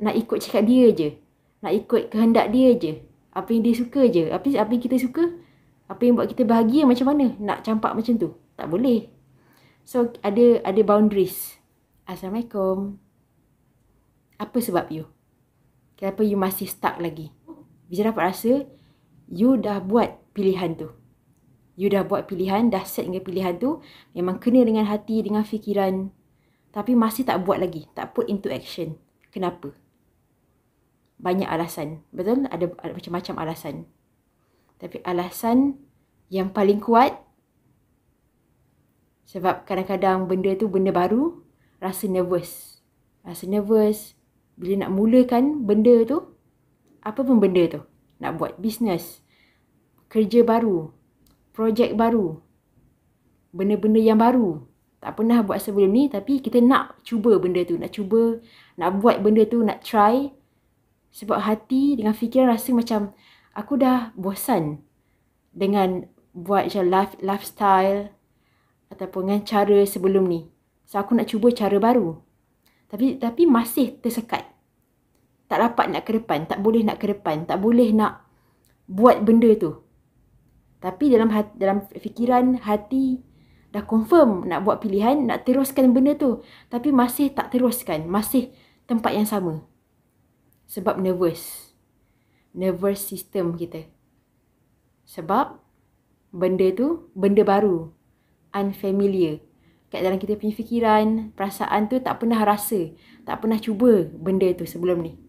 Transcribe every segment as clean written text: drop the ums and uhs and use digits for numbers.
nak ikut cakap dia je. Nak ikut kehendak dia je. Apa yang dia suka je. Apa yang kita suka, apa yang buat kita bahagia macam mana. Nak campak macam tu. Tak boleh. So, ada boundaries. Assalamualaikum. Apa sebab you? Kenapa you masih stuck lagi? Bisa dapat rasa, you dah buat pilihan tu. You dah buat pilihan, dah set dengan pilihan tu. Memang kena dengan hati, dengan fikiran. Tapi masih tak buat lagi. Tak put into action. Kenapa? Banyak alasan. Betul? Ada macam-macam alasan. Tapi alasan yang paling kuat, sebab kadang-kadang benda tu benda baru, rasa nervous. Rasa nervous. Bila nak mulakan benda tu, apa pun benda tu. Nak buat bisnes, kerja baru, projek baru, benda-benda yang baru. Tak pernah buat sebelum ni, tapi kita nak cuba benda tu. Nak cuba, nak buat benda tu, nak try. Sebab hati dengan fikiran rasa macam, aku dah bosan dengan buat macam lifestyle ataupun dengan cara sebelum ni. So, aku nak cuba cara baru. Tapi masih tersekat. Tak dapat nak ke depan. Tak boleh nak ke depan. Tak boleh nak buat benda tu. Tapi dalam fikiran, hati, dah confirm nak buat pilihan, nak teruskan benda tu. Tapi masih tak teruskan. Masih tempat yang sama. Sebab nervous. Nervous system kita. Sebab benda tu, benda baru. Unfamiliar. Kat dalam kita punya fikiran, perasaan tu tak pernah rasa. Tak pernah cuba benda tu sebelum ni.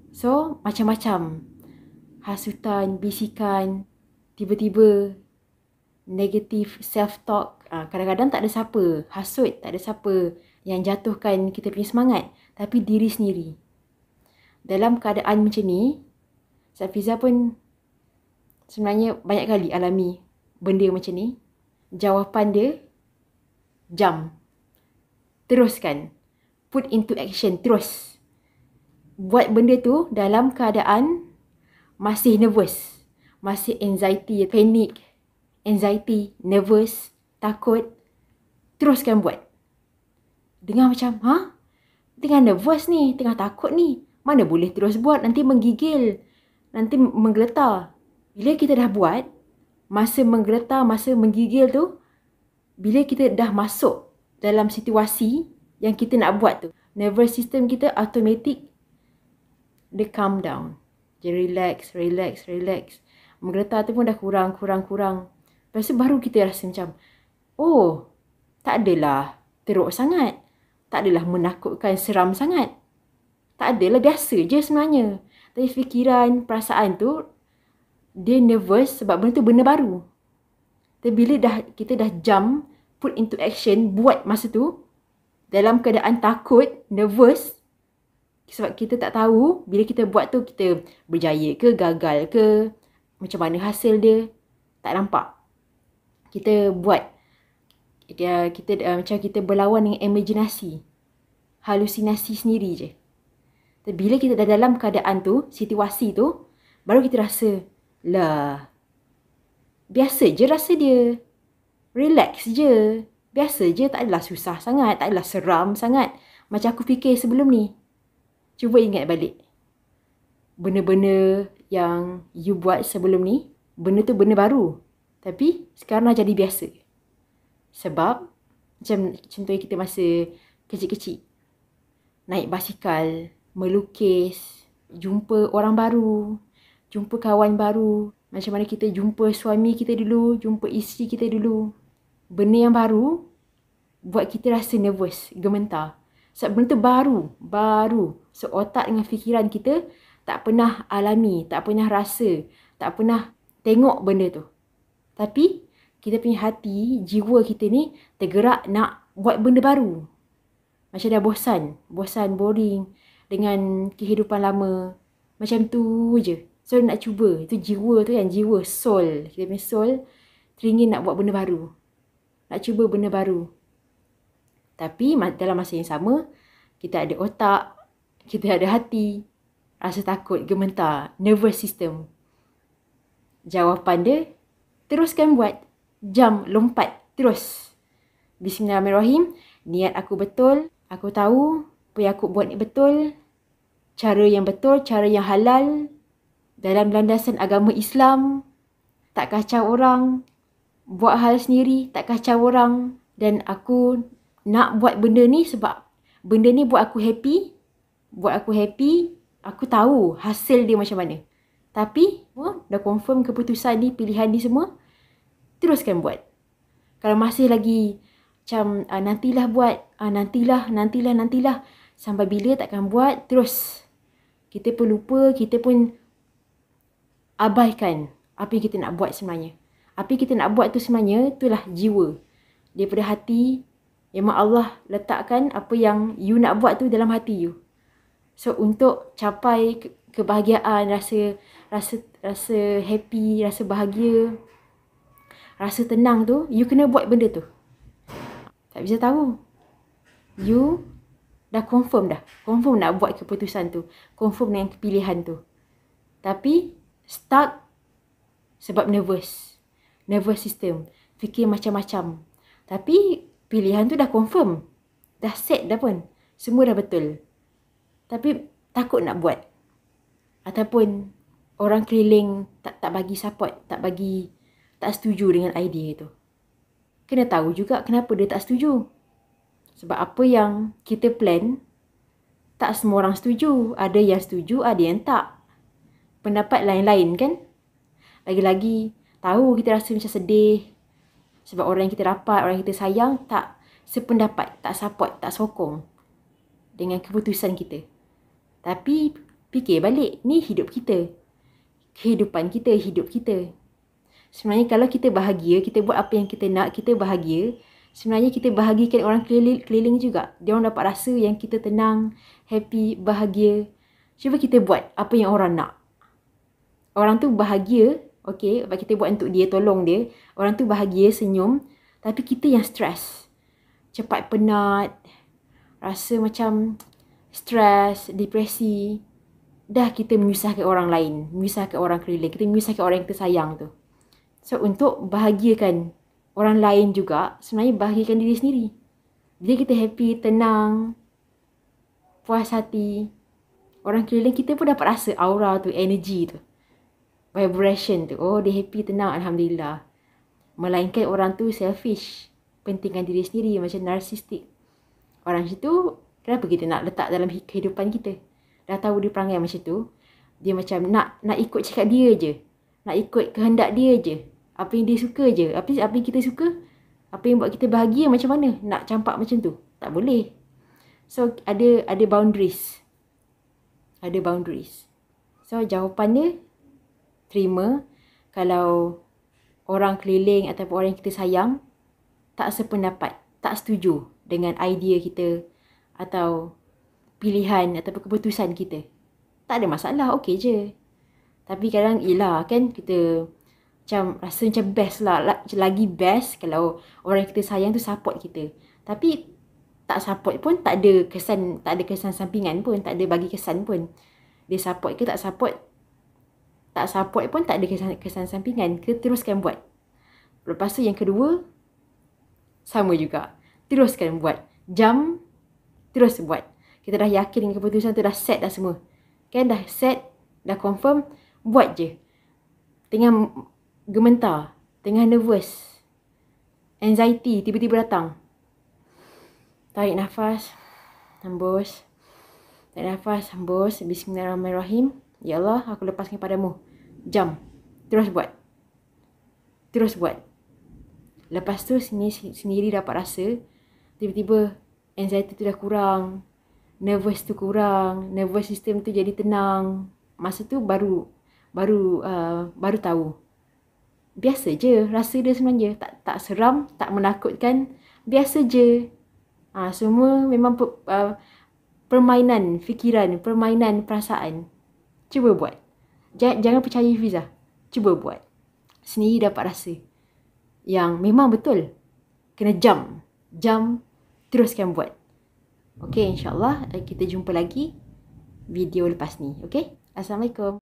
So, macam-macam. Hasutan, bisikan, tiba-tiba negative self-talk. Kadang-kadang tak ada siapa hasut, tak ada siapa yang jatuhkan kita punya semangat. Tapi diri sendiri. Dalam keadaan macam ni, Safiza pun sebenarnya banyak kali alami benda macam ni. Jawapan dia, jump. Teruskan. Put into action. Terus. Buat benda tu dalam keadaan masih nervous. Masih anxiety, panic. Anxiety, nervous, takut. Teruskan buat. Dengar macam, tengah nervous ni, tengah takut ni. Mana boleh terus buat, nanti menggigil. Nanti menggeletar. Bila kita dah buat, masa menggeletar, masa menggigil tu, bila kita dah masuk dalam situasi yang kita nak buat tu, nervous system kita automatic, dia calm down. Dia relax. Menggeletar tu pun dah kurang. Lepas tu baru kita rasa macam, oh, tak adalah teruk sangat. Tak adalah menakutkan, seram sangat. Tak adalah, biasa je sebenarnya. Tapi fikiran, perasaan tu, dia nervous sebab benda tu benda baru. Tapi bila kita dah jump, put into action, buat masa tu, dalam keadaan takut, nervous, sebab kita tak tahu, bila kita buat tu, kita berjaya ke, gagal ke, macam mana hasil dia, tak nampak. Kita buat, macam kita berlawan dengan imaginasi, halusinasi sendiri je. Tapi bila kita dah dalam keadaan tu, situasi tu, baru kita rasa, lah, biasa je rasa dia. Relax je. Biasa je, tak adalah susah sangat, tak adalah seram sangat. Macam aku fikir sebelum ni. Cuba ingat balik. Benda-benda yang you buat sebelum ni, benda tu benda baru. Tapi sekarang dah jadi biasa. Sebab, macam contohnya kita masa kecil-kecil. Naik basikal, melukis, jumpa orang baru, jumpa kawan baru. Macam mana kita jumpa suami kita dulu, jumpa isteri kita dulu. Benda yang baru, buat kita rasa nervous, gementar. Sebab benda tu baru. So, otak dengan fikiran kita tak pernah alami, tak pernah rasa, tak pernah tengok benda tu. Tapi, kita punya hati, jiwa kita ni tergerak nak buat benda baru. Macam dah bosan, boring dengan kehidupan lama. Macam tu je. So, nak cuba. Itu jiwa tu kan, jiwa, soul. Kita punya soul teringin nak buat benda baru. Nak cuba benda baru. Tapi dalam masa yang sama, kita ada otak, kita ada hati, rasa takut, gementar, nervous system. Jawapan dia, teruskan buat. Jump, lompat, terus. Bismillahirrahmanirrahim. Niat aku betul. Aku tahu apa yang aku buat ni betul. cara yang betul, cara yang halal, dalam landasan agama Islam, tak kacau orang, buat hal sendiri, tak kacau orang. Dan aku nak buat benda ni sebab benda ni buat aku happy. Aku tahu hasil dia macam mana. Tapi dah confirm keputusan ni, pilihan ni semua, teruskan buat. Kalau masih lagi macam nantilah buat, nantilah, sampai bila takkan buat, terus kita pun lupa, kita pun abaikan apa yang kita nak buat sebenarnya. Apa yang kita nak buat tu sebenarnya, itulah jiwa. Daripada hati, memang Allah letakkan apa yang you nak buat tu dalam hati you. So untuk capai kebahagiaan, rasa happy, rasa bahagia, rasa tenang tu, you kena buat benda tu. Tak bisa tahu. You dah confirm nak buat keputusan tu, confirm dengan pilihan tu. Tapi stuck sebab nervous system, fikir macam-macam. Tapi pilihan tu dah confirm, dah set dah pun, semua dah betul. Tapi takut nak buat. Ataupun orang keliling tak bagi support, tak setuju dengan idea tu. Kena tahu juga kenapa dia tak setuju. Sebab apa yang kita plan, tak semua orang setuju. Ada yang setuju, ada yang tak. Pendapat lain-lain kan. Lagi-lagi tahu kita rasa macam sedih. Sebab orang yang kita rapat, orang yang kita sayang tak sependapat, tak support, tak sokong dengan keputusan kita. Tapi fikir balik, ni hidup kita. Kehidupan kita, hidup kita. Sebenarnya kalau kita bahagia, kita buat apa yang kita nak, kita bahagia, sebenarnya kita bahagikan orang keliling juga. Dia orang dapat rasa yang kita tenang, happy, bahagia. Cuba kita buat apa yang orang nak. Orang tu bahagia, okey, sebab kita buat untuk dia, tolong dia. Orang tu bahagia, senyum, tapi kita yang stres. Cepat penat, rasa macam stres, depresi. Dah kita menyusahkan orang lain, menyusahkan orang keliling, kita menyusahkan orang yang kita sayang tu. So untuk bahagiakan orang lain juga, sebenarnya bahagiakan diri sendiri. Bila kita happy, tenang, puas hati, orang keliling kita pun dapat rasa aura tu, energy tu, vibration tu. Oh, dia happy, tenang, alhamdulillah. Melainkan orang tu selfish, pentingkan diri sendiri, macam narsistik. Orang situ, kenapa kita nak letak dalam kehidupan kita? Dah tahu dia perangai macam tu, dia macam nak ikut cakap dia je, nak ikut kehendak dia je, apa yang dia suka je, apa yang kita suka, apa yang buat kita bahagia, macam mana nak campak macam tu? Tak boleh. So ada boundaries. Ada boundaries. So jawapannya, terima kalau orang keliling ataupun orang yang kita sayang tak sependapat, tak setuju dengan idea kita atau pilihan ataupun keputusan kita. Tak ada masalah, okey je. Tapi kadang yelah kan, kita macam rasa macam best lah. Lagi best kalau orang yang kita sayang tu support kita. Tapi tak support pun tak ada kesan sampingan pun, tak ada bagi kesan pun. Dia support ke tak support pun tak ada kesan sampingan. Kita teruskan buat. Lepas tu yang kedua, sama juga. Teruskan buat. Terus buat. Kita dah yakin dengan keputusan tu, dah set dah semua. Kan dah set, dah confirm, buat je. Tengah gementar, tengah nervous, anxiety tiba-tiba datang. Tarik nafas, hembus. Tarik nafas, hembus. Bismillahirrahmanirrahim. Ya Allah, aku lepaskan padamu. Terus buat. Terus buat. Lepas tu sendiri dapat rasa, tiba-tiba anxiety tu dah kurang. Nervous tu kurang, nervous system tu jadi tenang. Masa tu baru tahu. Biasa je rasa dia sebenarnya, tak seram, tak menakutkan, biasa je. Semua memang permainan fikiran, permainan perasaan. Cuba buat. Jangan percaya Fiza. Cuba buat. Sendiri dapat rasa yang memang betul. Kena jump, teruskan buat. Okey, insyaAllah kita jumpa lagi video lepas ni. Okey? Assalamualaikum.